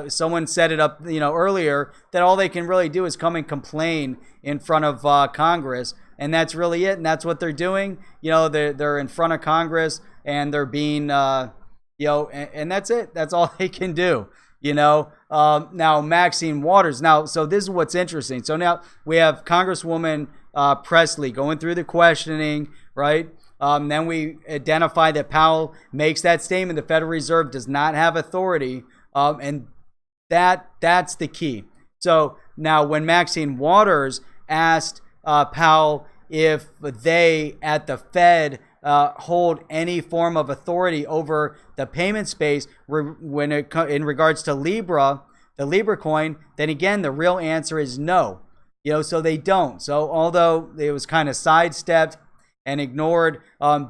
someone set it up, earlier, that all they can really do is come and complain in front of Congress, and that's really it. And that's what they're doing. They're in front of Congress and they're being, and that's it. That's all they can do. Now Maxine Waters. So this is what's interesting. So now we have Congresswoman Presley going through the questioning, right? Then we identify that Powell makes that statement: the Federal Reserve does not have authority, and that's the key. So now when Maxine Waters asked Powell if they at the Fed hold any form of authority over the payment space in regards to Libra, the Libra coin, then again, the real answer is no. So they don't. So although it was kind of sidestepped and ignored,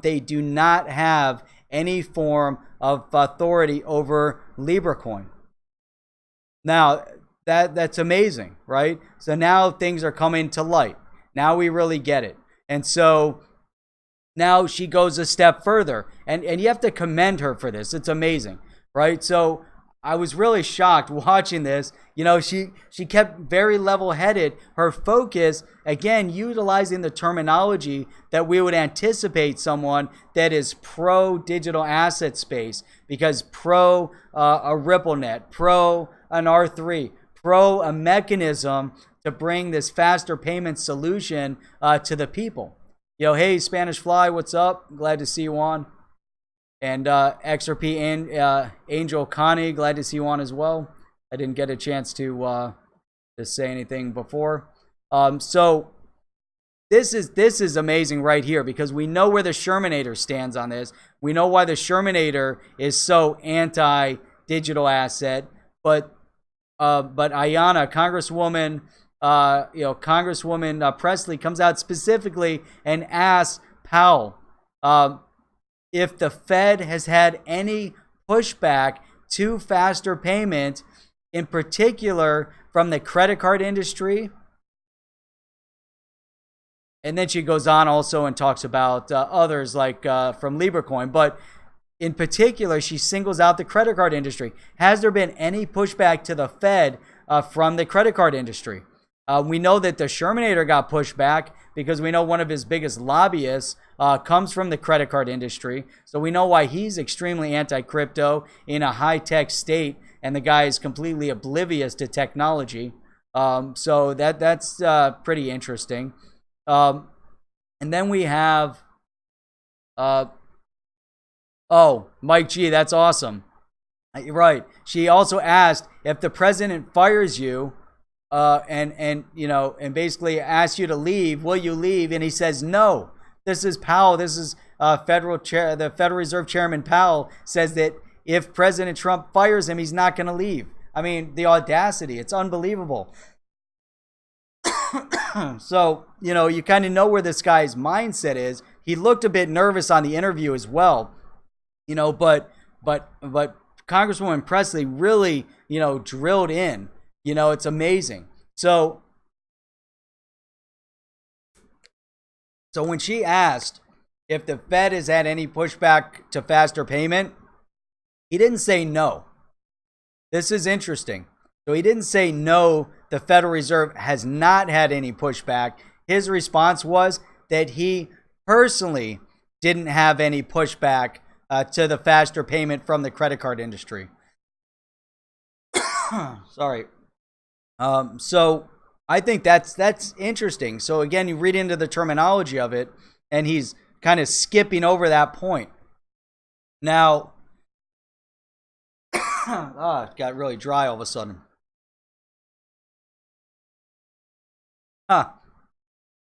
they do not have any form of authority over Libra coin. Now, that's amazing, right? So now things are coming to light. Now we really get it. And so now she goes a step further, and you have to commend her for this. It's amazing, right? So I was really shocked watching this. She kept very level-headed. Her focus, again, utilizing the terminology that we would anticipate someone that is pro-digital asset space, because pro a RippleNet, pro an R3, pro a mechanism to bring this faster payment solution to the people. Hey, Spanish Fly, what's up? Glad to see you on. And XRP and Angel Connie, glad to see you on as well. I didn't get a chance to say anything before. So this is amazing right here, because we know where the Shermanator stands on this. We know why the Shermanator is so anti-digital asset. But Ayanna, Congresswoman Presley comes out specifically and asks Powell if the Fed has had any pushback to faster payment, in particular from the credit card industry And then she goes on also and talks about others like from Libra Coin. But in particular, she singles out the credit card industry. Has there been any pushback to the Fed from the credit card industry? We know that the Shermanator got pushed back because we know one of his biggest lobbyists comes from the credit card industry. So we know why he's extremely anti-crypto in a high-tech state, and the guy is completely oblivious to technology. So that's pretty interesting. And then we have, Mike G, that's awesome. You're right. She also asked if the president fires you, and basically asks you to leave, will you leave? And he says no. This is Powell. This is the Federal Reserve Chairman Powell says that if President Trump fires him, he's not going to leave. I mean, the audacity, it's unbelievable. So, you kind of know where this guy's mindset is. He looked a bit nervous on the interview as well, but Congresswoman Presley really, drilled in. It's amazing. So when she asked if the Fed has had any pushback to faster payment, he didn't say no. This is interesting. So he didn't say no, the Federal Reserve has not had any pushback. His response was that he personally didn't have any pushback to the faster payment from the credit card industry. Sorry. So I think that's interesting. So again, you read into the terminology of it, and he's kind of skipping over that point. Now, it got really dry all of a sudden.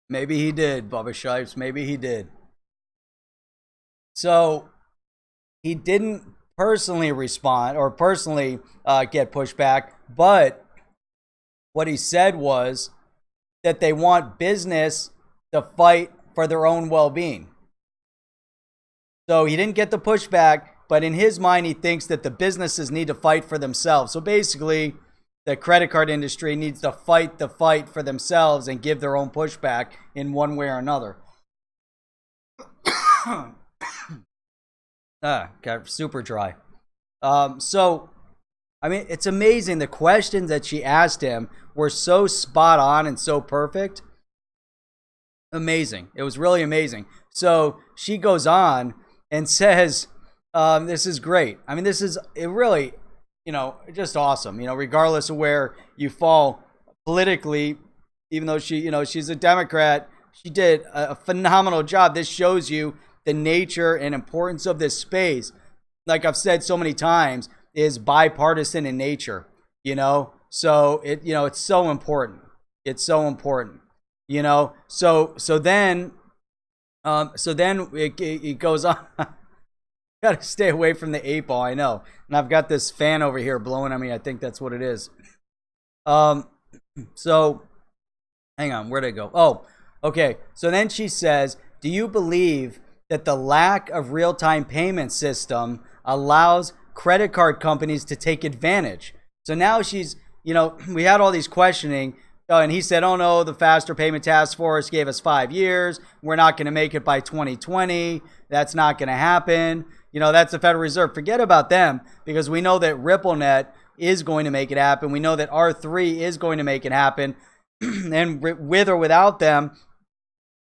Maybe he did, Bubba Shipes. Maybe he did. So he didn't personally respond or personally get pushback, but what he said was that they want business to fight for their own well-being. So he didn't get the pushback, but in his mind, he thinks that the businesses need to fight for themselves. So basically, the credit card industry needs to fight the fight for themselves and give their own pushback in one way or another. Got super dry. So, I mean, it's amazing. The questions that she asked him were so spot on and so perfect. Amazing. It was really amazing. So she goes on and says, this is great. I mean, this is it really, just awesome. Regardless of where you fall politically, even though she's a Democrat, she did a phenomenal job. This shows you the nature and importance of this space. Like I've said so many times, is bipartisan in nature, so it's so important. It's so important, so then it goes on. Got to stay away from the 8-ball, I know. And I've got this fan over here blowing on me. I think that's what it is. So hang on, where'd I go? Oh, okay. So then she says, do you believe that the lack of real-time payment system allows credit card companies to take advantage? So now she's, we had all these questioning, and he said, oh no, the Faster Payment Task Force gave us 5 years. We're not going to make it by 2020. That's not going to happen. That's the Federal Reserve. Forget about them, because we know that RippleNet is going to make it happen. We know that R3 is going to make it happen. And with or without them,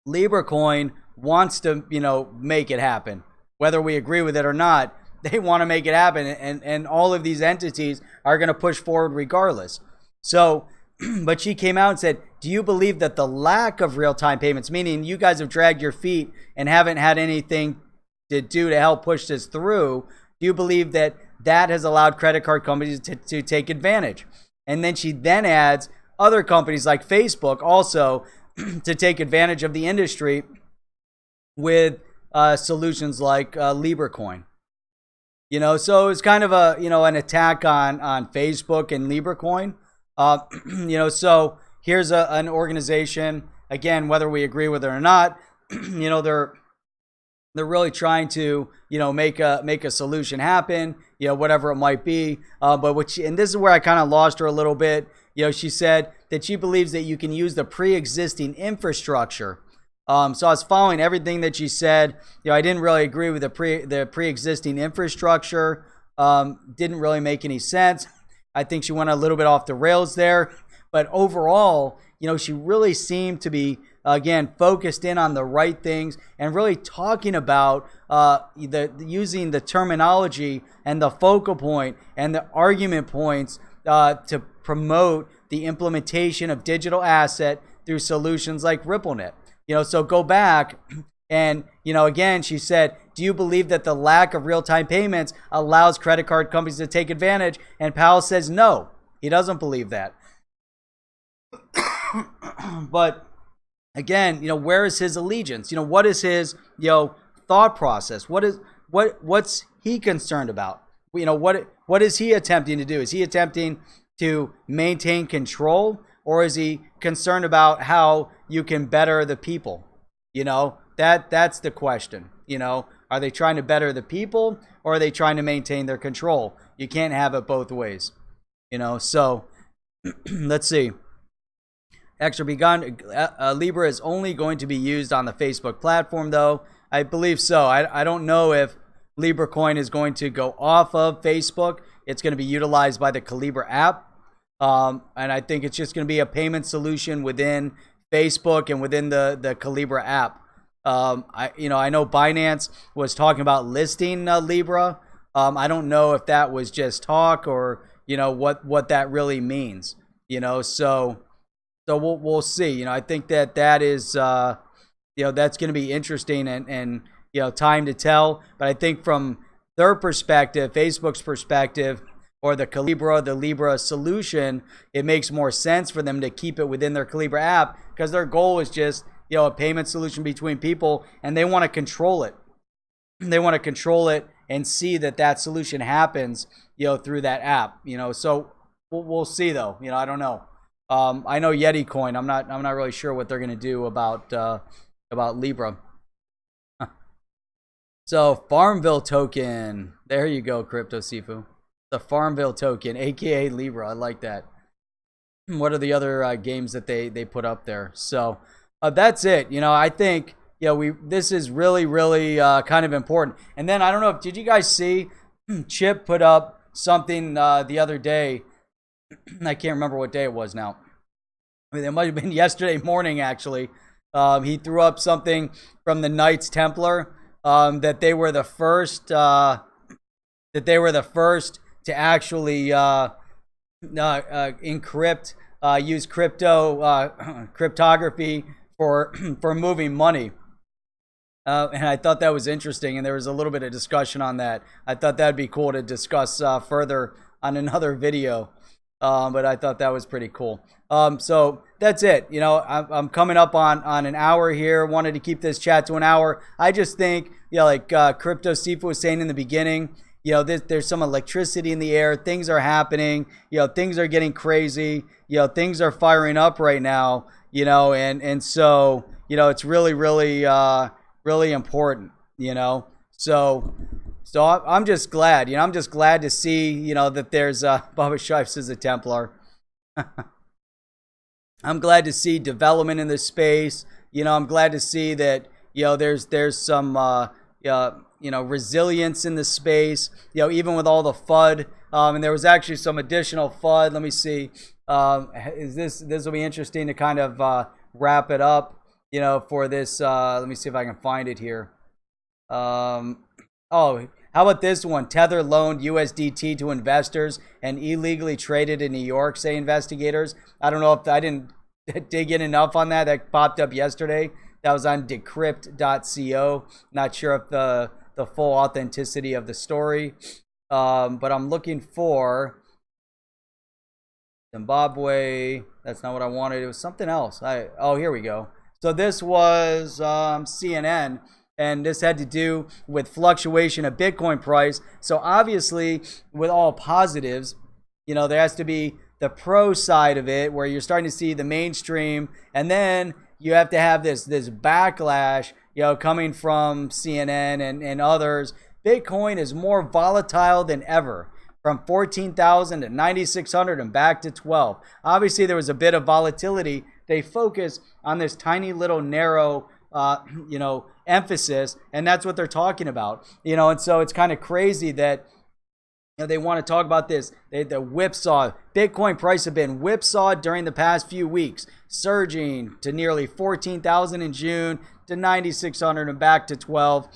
Libra Coin wants to, make it happen. Whether we agree with it or not, they want to make it happen. And all of these entities are going to push forward regardless. So, but she came out and said, do you believe that the lack of real-time payments, meaning you guys have dragged your feet and haven't had anything to do to help push this through, do you believe that that has allowed credit card companies to take advantage? And then she then adds other companies like Facebook also to take advantage of the industry with solutions like Libra Coin. So it's kind of an attack on Facebook and Libra Coin. So here's an organization, again, whether we agree with it or not, they're really trying to, make a solution happen, whatever it might be. And this is where I kind of lost her a little bit. She said that she believes that you can use the pre-existing infrastructure So I was following everything that she said. I didn't really agree with the pre-existing infrastructure. Didn't really make any sense. I think she went a little bit off the rails there. But overall, she really seemed to be, again, focused in on the right things and really talking about using the terminology and the focal point and the argument points to promote the implementation of digital asset through solutions like RippleNet. So go back and, again, she said, do you believe that the lack of real-time payments allows credit card companies to take advantage? And Powell says no, he doesn't believe that. But again, where is his allegiance? What is his, thought process? What's he concerned about? What is he attempting to do? Is he attempting to maintain control, or is he concerned about how you can better the people? That's the question. Are they trying to better the people, or are they trying to maintain their control? You can't have it both ways. So let's see. Extra begun. Libra is only going to be used on the Facebook platform, though. I believe so. I don't know if Libra Coin is going to go off of Facebook. It's going to be utilized by the Calibra app. And I think it's just going to be a payment solution within Facebook and within the Calibra app. I know Binance was talking about listing Libra. I don't know if that was just talk or what that really means. So we'll see. I think that is that's going to be interesting and time to tell. But I think from their perspective, Facebook's perspective, or the Libra solution, it makes more sense for them to keep it within their Calibra app, because their goal is just a payment solution between people, and they want to control it. They want to control it and see that solution happens through that app. So we'll see though. I don't know. I know Yeti Coin. I'm not really sure what they're gonna do about Libra. So Farmville token. There you go, Crypto Sifu. The Farmville token, aka Libra. I like that. What are the other games that they put up there? So that's it. I think this is really kind of important. And then I don't know if did you guys see Chip put up something the other day. I can't remember what day it was now. It might have been yesterday morning, actually. He threw up something from the Knights Templar that they were the first to actually encrypt, use cryptography for moving money. And I thought that was interesting, and there was a little bit of discussion on that. I thought that'd be cool to discuss further on another video. But I thought that was pretty cool. So that's it. I'm coming up on an hour here. Wanted to keep this chat to an hour. I just think, like Crypto Sifu was saying in the beginning, there's some electricity in the air. Things are happening. Things are getting crazy. Things are firing up right now. And so it's really important. So I'm just glad, I'm just glad to see, that there's Bubba Shifes is a Templar. I'm glad to see development in this space. I'm glad to see that, there's some, resilience in the space, even with all the FUD. And there was actually some additional FUD. Let me see. This will be interesting to kind of wrap it up, for this. Let me see if I can find it here. Oh, how about this one? Tether loaned USDT to investors and illegally traded in New York, say investigators. I don't know if I didn't dig in enough on that. That popped up yesterday. That was on decrypt.co. Not sure if the full authenticity of the story. But I'm looking for Zimbabwe. That's not what I wanted. It was something else. Here we go. So this was CNN. And this had to do with fluctuation of Bitcoin price. So obviously, with all positives, there has to be the pro side of it, where you're starting to see the mainstream, and then you have to have this backlash, coming from CNN and others. Bitcoin is more volatile than ever, from 14,000 to 9,600 and back to 12. Obviously, there was a bit of volatility. They focus on this tiny little narrow you know, emphasis, and that's what they're talking about, you know. And so it's kind of crazy that, you know, they want to talk about this. The whipsaw. Bitcoin price have been whipsawed during the past few weeks, surging to nearly 14,000 in June, to 9,600 and back to 12.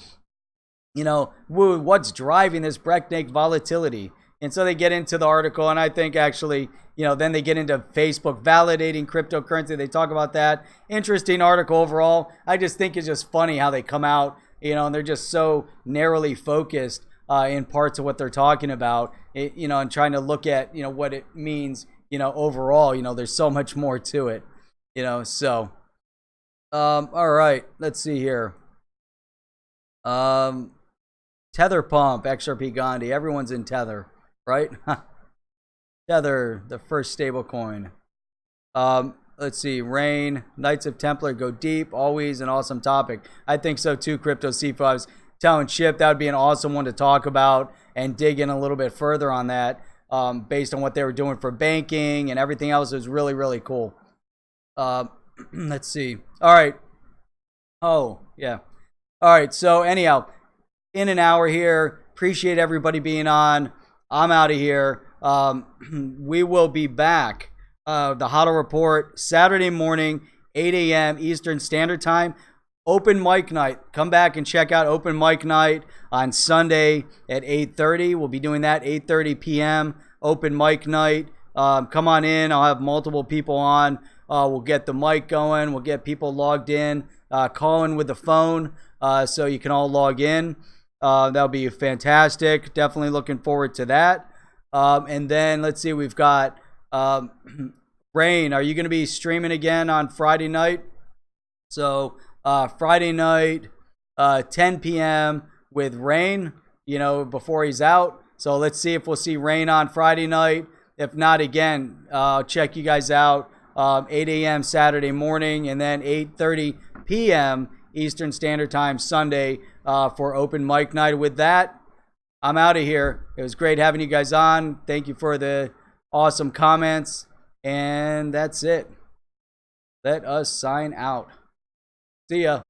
You know, what's driving this breakneck volatility? And so they get into the article, and I think actually, you know, then they get into Facebook validating cryptocurrency. They talk about that. Interesting article overall. I just think it's just funny how they come out, you know, and they're just so narrowly focused in parts of what they're talking about, you know, and trying to look at, you know, what it means, you know, overall. You know, there's so much more to it, you know. So, all right, let's see here. Tether Pump, XRP Gandhi. Everyone's in Tether, right? Tether, the first stable coin. Let's see. Rain, Knights of Templar go deep. Always an awesome topic. I think so too, Crypto C5. I was telling Chip that would be an awesome one to talk about and dig in a little bit further on that, based on what they were doing for banking and everything else. It was really, really cool. Let's see. All right. Oh, yeah. All right. So anyhow, in an hour here. Appreciate everybody being on. I'm out of here. We will be back. The HODL Report, Saturday morning, 8 a.m. Eastern Standard Time. Open mic night. Come back and check out open mic night on Sunday at 8:30. We'll be doing that 8:30 p.m. Open mic night. Come on in. I'll have multiple people on. We'll get the mic going. We'll get people logged in. Call in with the phone so you can all log in. That'll be fantastic. Definitely looking forward to that. And then let's see, we've got Rain. Are you going to be streaming again on Friday night? So Friday night, 10 p.m. with Rain, you know, before he's out. So let's see if we'll see Rain on Friday night. If not, again, I'll check you guys out 8 a.m. Saturday morning, and then 8:30 p.m. Eastern Standard Time Sunday for open mic night. With that, I'm out of here. It was great having you guys on. Thank you for the awesome comments. And that's it. Let us sign out. See ya.